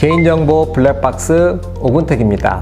개인정보 블랙박스 오근택입니다.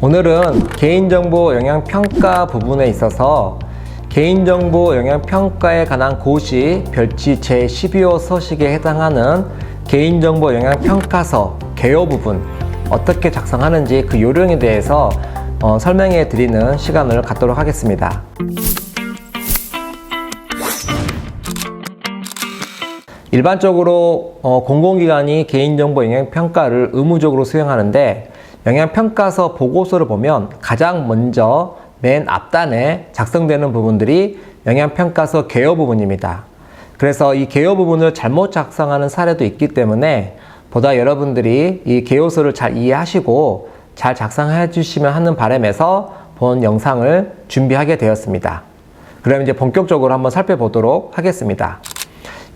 오늘은 개인정보 영향평가 부분에 있어서 개인정보 영향평가에 관한 고시 별지 제12호 서식에 해당하는 개인정보 영향평가서 개요 부분 어떻게 작성하는지 그 요령에 대해서 설명해 드리는 시간을 갖도록 하겠습니다. 일반적으로 공공기관이 개인정보 영향평가를 의무적으로 수행하는데, 영향평가서 보고서를 보면 가장 먼저 맨 앞단에 작성되는 부분들이 영향평가서 개요 부분입니다. 그래서 이 개요 부분을 잘못 작성하는 사례도 있기 때문에 보다 여러분들이 이 개요서를 잘 이해하시고 잘 작성해 주시면 하는 바람에서 본 영상을 준비하게 되었습니다. 그럼 이제 본격적으로 한번 살펴보도록 하겠습니다.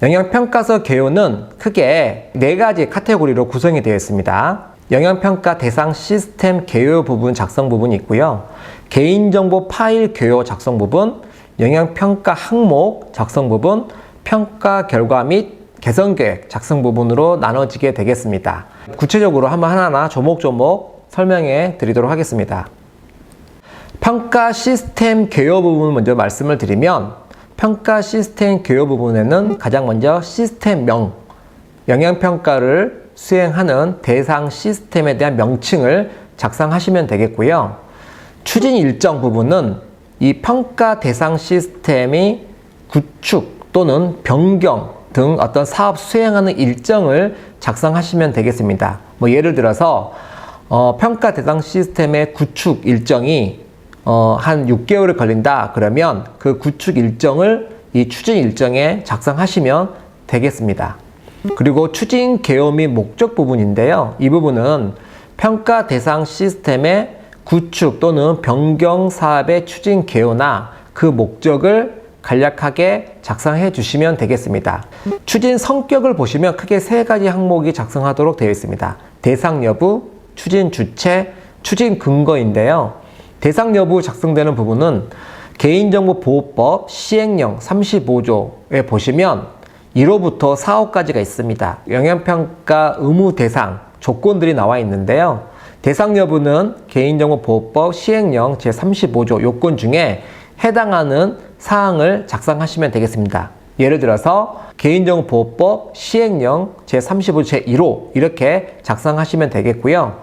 영향평가서 개요는 크게 4가지 카테고리로 구성이 되어 있습니다. 영향평가 대상 시스템 개요 부분 작성 부분이 있고요. 개인정보 파일 개요 작성 부분, 영향평가 항목 작성 부분, 평가 결과 및 개선 계획 작성 부분으로 나눠지게 되겠습니다. 구체적으로 한번 하나하나 조목조목 설명해 드리도록 하겠습니다. 평가 시스템 개요 부분 먼저 말씀을 드리면, 평가 시스템 개요 부분에는 가장 먼저 시스템명, 영향평가를 수행하는 대상 시스템에 대한 명칭을 작성하시면 되겠고요. 추진 일정 부분은 이 평가 대상 시스템이 구축 또는 변경 등 어떤 사업 수행하는 일정을 작성하시면 되겠습니다. 예를 들어서 평가 대상 시스템의 구축 일정이 한 6개월이 걸린다 그러면 그 구축 일정을 이 추진 일정에 작성하시면 되겠습니다. 그리고 추진 개요 및 목적 부분인데요. 이 부분은 평가 대상 시스템의 구축 또는 변경 사업의 추진 개요나 그 목적을 간략하게 작성해 주시면 되겠습니다. 추진 성격을 보시면 크게 3가지 항목이 작성하도록 되어 있습니다. 대상 여부, 추진 주체, 추진 근거인데요. 대상 여부 작성되는 부분은 개인정보보호법 시행령 35조에 보시면 1호부터 4호까지가 있습니다. 영향평가 의무 대상 조건들이 나와 있는데요. 대상 여부는 개인정보보호법 시행령 제35조 요건 중에 해당하는 사항을 작성하시면 되겠습니다. 예를 들어서 개인정보보호법 시행령 제35조 제1호 이렇게 작성하시면 되겠고요.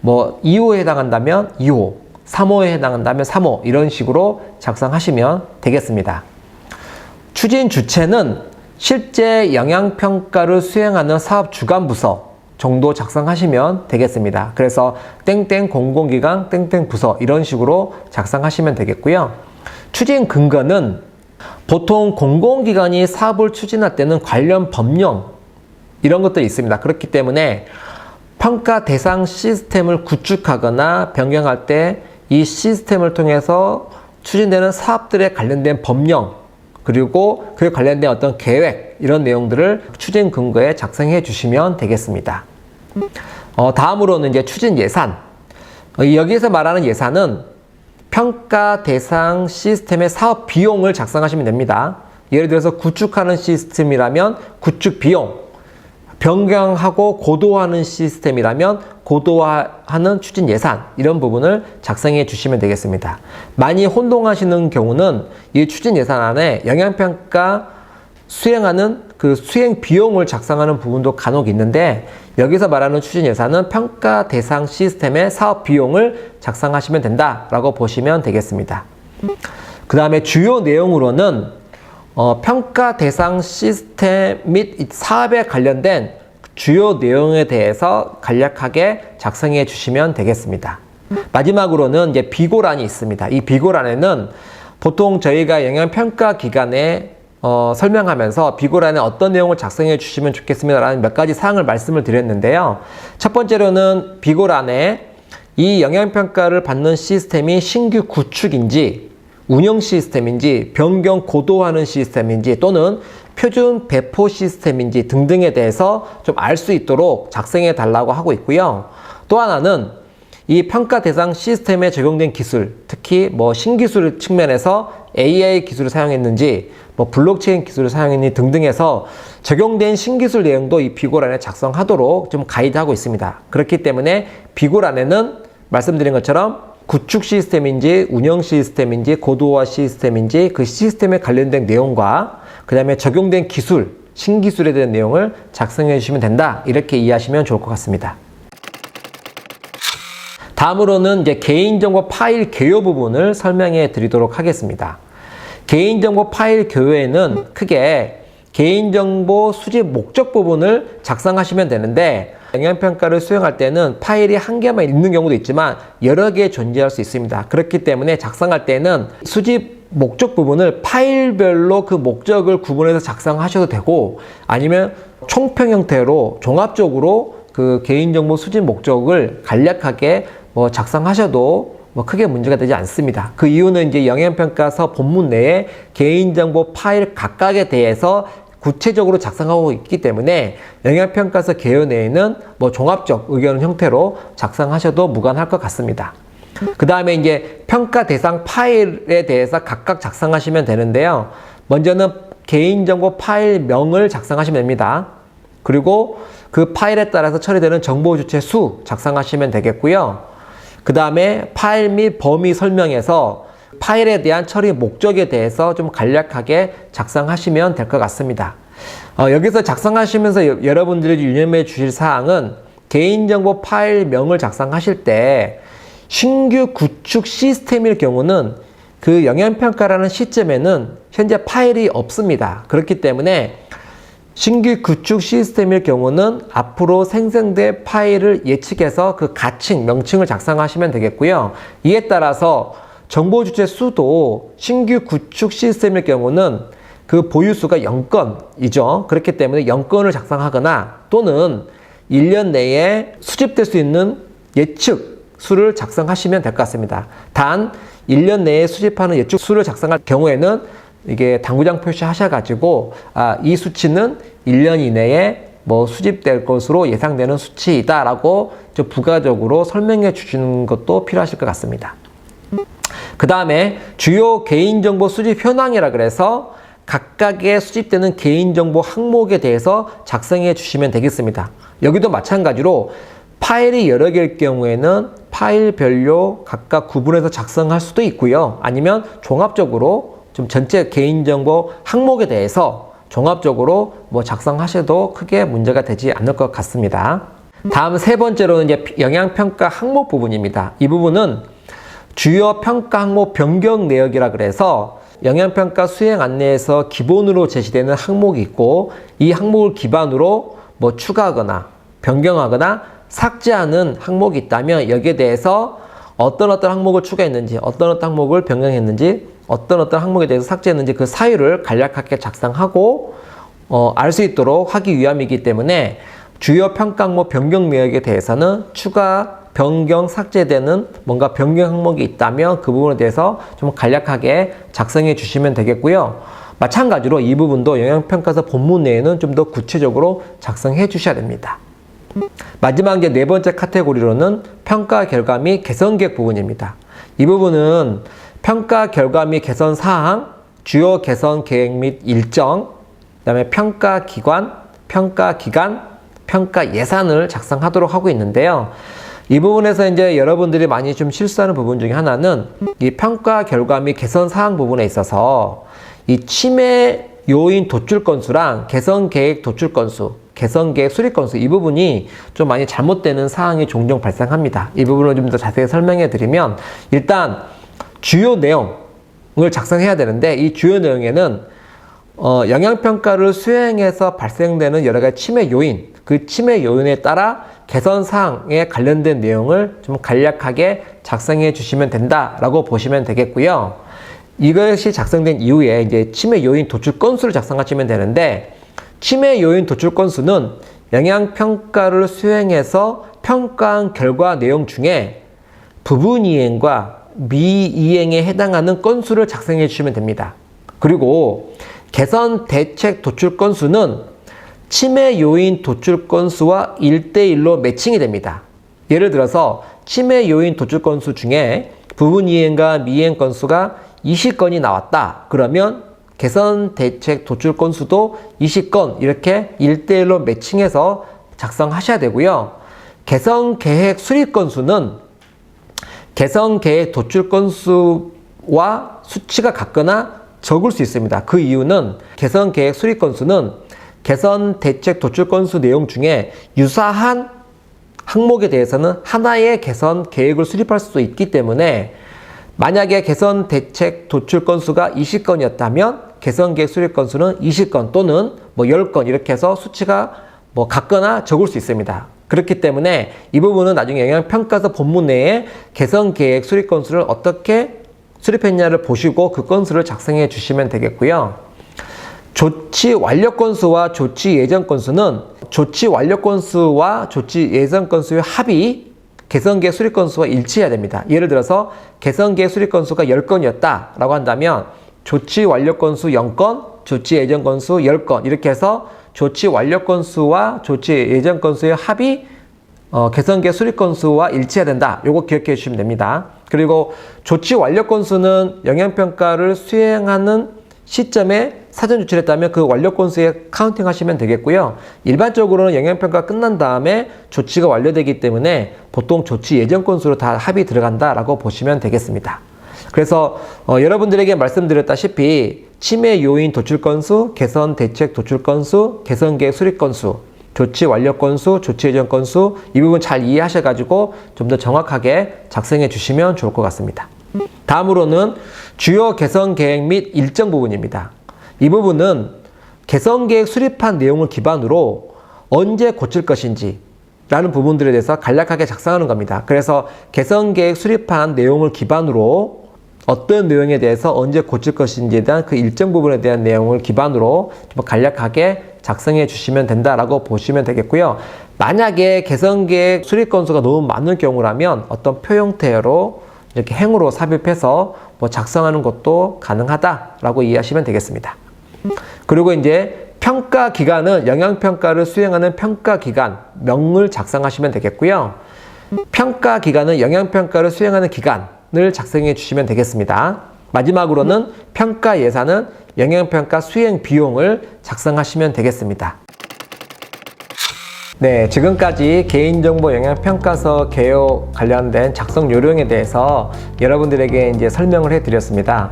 2호에 해당한다면 2호, 3호에 해당한다면 3호 이런 식으로 작성하시면 되겠습니다. 추진 주체는 실제 영향평가를 수행하는 사업 주관 부서 정도 작성하시면 되겠습니다. 그래서 땡땡 공공기관 땡땡 부서 이런 식으로 작성하시면 되겠고요. 추진 근거는 보통 공공기관이 사업을 추진할 때는 관련 법령 이런 것들이 있습니다. 그렇기 때문에 평가 대상 시스템을 구축하거나 변경할 때 이 시스템을 통해서 추진되는 사업들에 관련된 법령 그리고 그에 관련된 어떤 계획 이런 내용들을 추진 근거에 작성해 주시면 되겠습니다. 다음으로는 이제 추진 예산. 여기에서 말하는 예산은 평가 대상 시스템의 사업 비용을 작성하시면 됩니다. 예를 들어서 구축하는 시스템이라면 구축 비용, 변경하고 고도화하는 시스템이라면 고도화하는 추진 예산 이런 부분을 작성해 주시면 되겠습니다. 많이 혼동하시는 경우는 이 추진 예산 안에 영향평가 수행하는 그 수행 비용을 작성하는 부분도 간혹 있는데, 여기서 말하는 추진 예산은 평가 대상 시스템의 사업 비용을 작성하시면 된다라고 보시면 되겠습니다. 그 다음에 주요 내용으로는 평가 대상 시스템 및 사업에 관련된 주요 내용에 대해서 간략하게 작성해 주시면 되겠습니다. 마지막으로는 이제 비고란이 있습니다. 이 비고란에는 보통 저희가 영향평가 기간에 설명하면서 비고란에 어떤 내용을 작성해 주시면 좋겠습니다라는 몇 가지 사항을 말씀을 드렸는데요. 첫 번째로는 비고란에 이 영향평가를 받는 시스템이 신규 구축인지 운영 시스템인지 변경 고도화하는 시스템인지 또는 표준 배포 시스템인지 등등에 대해서 좀 알 수 있도록 작성해 달라고 하고 있고요. 또 하나는 이 평가 대상 시스템에 적용된 기술, 특히 뭐 신기술 측면에서 AI 기술을 사용했는지, 뭐 블록체인 기술을 사용했는지 등등해서 적용된 신기술 내용도 이 비고란에 작성하도록 좀 가이드하고 있습니다. 그렇기 때문에 비고란에는 말씀드린 것처럼 구축 시스템인지 운영 시스템인지 고도화 시스템인지 그 시스템에 관련된 내용과 그 다음에 적용된 기술, 신기술에 대한 내용을 작성해 주시면 된다. 이렇게 이해하시면 좋을 것 같습니다. 다음으로는 이제 개인정보 파일 개요 부분을 설명해 드리도록 하겠습니다. 개인정보 파일 개요에는 크게 개인정보 수집 목적 부분을 작성하시면 되는데 영양평가를 수행할 때는 파일이 한 개만 있는 경우도 있지만 여러 개 존재할 수 있습니다. 그렇기 때문에 작성할 때는 수집 목적 부분을 파일별로 그 목적을 구분해서 작성하셔도 되고 아니면 총평 형태로 종합적으로 그 개인정보 수집 목적을 간략하게 작성하셔도 크게 문제가 되지 않습니다. 그 이유는 이제 영양평가서 본문 내에 개인정보 파일 각각에 대해서 구체적으로 작성하고 있기 때문에 영양평가서 개요 내에는 종합적 의견 형태로 작성하셔도 무관할 것 같습니다. 그 다음에 이제 평가 대상 파일에 대해서 각각 작성하시면 되는데요. 먼저는 개인정보 파일명을 작성하시면 됩니다. 그리고 그 파일에 따라서 처리되는 정보 주체 수 작성하시면 되겠고요. 그 다음에 파일 및 범위 설명에서 파일에 대한 처리 목적에 대해서 좀 간략하게 작성하시면 될 것 같습니다. 여기서 작성하시면서 여러분들이 유념해 주실 사항은 개인정보 파일명을 작성하실 때 신규 구축 시스템일 경우는 그 영양평가라는 시점에는 현재 파일이 없습니다. 그렇기 때문에 신규 구축 시스템일 경우는 앞으로 생성될 파일을 예측해서 그 가칭, 명칭을 작성하시면 되겠고요. 이에 따라서 정보 주체 수도 신규 구축 시스템일 경우는 그 보유수가 0건이죠. 그렇기 때문에 0건을 작성하거나 또는 1년 내에 수집될 수 있는 예측 수를 작성하시면 될 것 같습니다. 단 1년 내에 수집하는 예측 수를 작성할 경우에는 이게 당구장 표시하셔가지고 이 수치는 1년 이내에 수집될 것으로 예상되는 수치이다라고 좀 부가적으로 설명해 주시는 것도 필요하실 것 같습니다. 그 다음에 주요 개인정보 수집 현황이라 그래서 각각의 수집되는 개인정보 항목에 대해서 작성해 주시면 되겠습니다. 여기도 마찬가지로 파일이 여러 개일 경우에는 파일별로 각각 구분해서 작성할 수도 있고요. 아니면 종합적으로 좀 전체 개인정보 항목에 대해서 종합적으로 작성하셔도 크게 문제가 되지 않을 것 같습니다. 다음 세 번째로는 이제 영양평가 항목 부분입니다. 이 부분은 주요 평가 항목 변경 내역이라 그래서 영양평가 수행 안내에서 기본으로 제시되는 항목이 있고 이 항목을 기반으로 추가하거나 변경하거나 삭제하는 항목이 있다면 여기에 대해서 어떤 항목을 추가했는지 어떤 항목을 변경했는지 어떤 항목에 대해서 삭제했는지 그 사유를 간략하게 작성하고 알 수 있도록 하기 위함이기 때문에 주요 평가 항목 변경 내역에 대해서는 추가, 변경, 삭제되는 뭔가 변경 항목이 있다면 그 부분에 대해서 좀 간략하게 작성해 주시면 되겠고요. 마찬가지로 이 부분도 영양평가서 본문 내에는 좀 더 구체적으로 작성해 주셔야 됩니다. 마지막 이제 네 번째 카테고리로는 평가 결과 및 개선 계획 부분입니다. 이 부분은 평가 결과 및 개선 사항, 주요 개선 계획 및 일정, 그 다음에 평가 기관, 평가 기간, 평가 예산을 작성하도록 하고 있는데요. 이 부분에서 이제 여러분들이 많이 좀 실수하는 부분 중에 하나는 이 평가 결과 및 개선 사항 부분에 있어서 이 침해 요인 도출 건수랑 개선 계획 도출 건수, 개선 계획 수립 건수 이 부분이 좀 많이 잘못되는 사항이 종종 발생합니다. 이 부분을 좀 더 자세히 설명해 드리면 일단 주요 내용을 작성해야 되는데 이 주요 내용에는 영양평가를 수행해서 발생되는 여러 가지 침해 요인, 그 침해 요인에 따라 개선 사항에 관련된 내용을 좀 간략하게 작성해 주시면 된다라고 보시면 되겠고요. 이것이 작성된 이후에 이제 침해 요인 도출 건수를 작성하시면 되는데 침해 요인 도출 건수는 영양평가를 수행해서 평가한 결과 내용 중에 부분 이행과 미이행에 해당하는 건수를 작성해 주시면 됩니다. 그리고 개선 대책 도출 건수는 침해 요인 도출 건수와 1대1로 매칭이 됩니다. 예를 들어서 치매 요인 도출 건수 중에 부분 이행과 미이행 건수가 20건이 나왔다. 그러면 개선 대책 도출 건수도 20건 이렇게 1대1로 매칭해서 작성하셔야 되고요. 개선 계획 수립 건수는 개선 계획 도출 건수와 수치가 같거나 적을 수 있습니다. 그 이유는 개선 계획 수립 건수는 개선 대책 도출 건수 내용 중에 유사한 항목에 대해서는 하나의 개선 계획을 수립할 수 있기 때문에 만약에 개선 대책 도출 건수가 20건이었다면 개선 계획 수립 건수는 20건 또는 10건 이렇게 해서 수치가 같거나 적을 수 있습니다. 그렇기 때문에 이 부분은 나중에 영양평가서 본문 내에 개선 계획 수립 건수를 어떻게 수립했냐를 보시고 그 건수를 작성해 주시면 되겠고요. 조치 완료 건수와 조치 예정 건수는 조치 완료 건수와 조치 예정 건수의 합이 개선 계획 수립 건수와 일치해야 됩니다. 예를 들어서 개선 계획 수립 건수가 10건이었다 라고 한다면 조치 완료 건수 0건, 조치 예정 건수 10건 이렇게 해서 조치 완료 건수와 조치 예정 건수의 합이 개선 계획 수립 건수와 일치해야 된다. 요거 기억해 주시면 됩니다. 그리고 조치 완료 건수는 영양평가를 수행하는 시점에 사전 조치를 했다면 그 완료 건수에 카운팅 하시면 되겠고요. 일반적으로는 영양평가 끝난 다음에 조치가 완료되기 때문에 보통 조치 예정 건수로 다 합이 들어간다라고 보시면 되겠습니다. 그래서 여러분들에게 말씀드렸다시피 치매 요인 도출 건수, 개선 대책 도출 건수, 개선 계획 수립 건수, 조치 완료 건수, 조치 예정 건수 이 부분 잘 이해하셔가지고 좀 더 정확하게 작성해 주시면 좋을 것 같습니다. 다음으로는 주요 개선 계획 및 일정 부분입니다. 이 부분은 개선 계획 수립한 내용을 기반으로 언제 고칠 것인지 라는 부분들에 대해서 간략하게 작성하는 겁니다. 그래서 개선 계획 수립한 내용을 기반으로 어떤 내용에 대해서 언제 고칠 것인지에 대한 그 일정 부분에 대한 내용을 기반으로 좀 간략하게 작성해 주시면 된다라고 보시면 되겠고요. 만약에 개선 계획 수립 건수가 너무 많은 경우라면 어떤 표 형태로 이렇게 행으로 삽입해서 작성하는 것도 가능하다라고 이해하시면 되겠습니다. 그리고 이제 평가 기간은 영양평가를 수행하는 평가 기간 명을 작성하시면 되겠고요. 평가 기간은 영양평가를 수행하는 기간을 작성해 주시면 되겠습니다. 마지막으로는 평가 예산은 영양평가 수행 비용을 작성하시면 되겠습니다. 네, 지금까지 개인정보 영양평가서 개요 관련된 작성 요령에 대해서 여러분들에게 이제 설명을 해드렸습니다.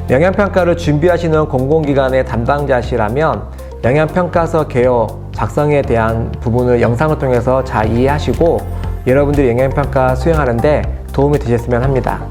영양평가를 준비하시는 공공기관의 담당자시라면 영양평가서 개요 작성에 대한 부분을 영상을 통해서 잘 이해하시고 여러분들이 영양평가 수행하는데 도움이 되셨으면 합니다.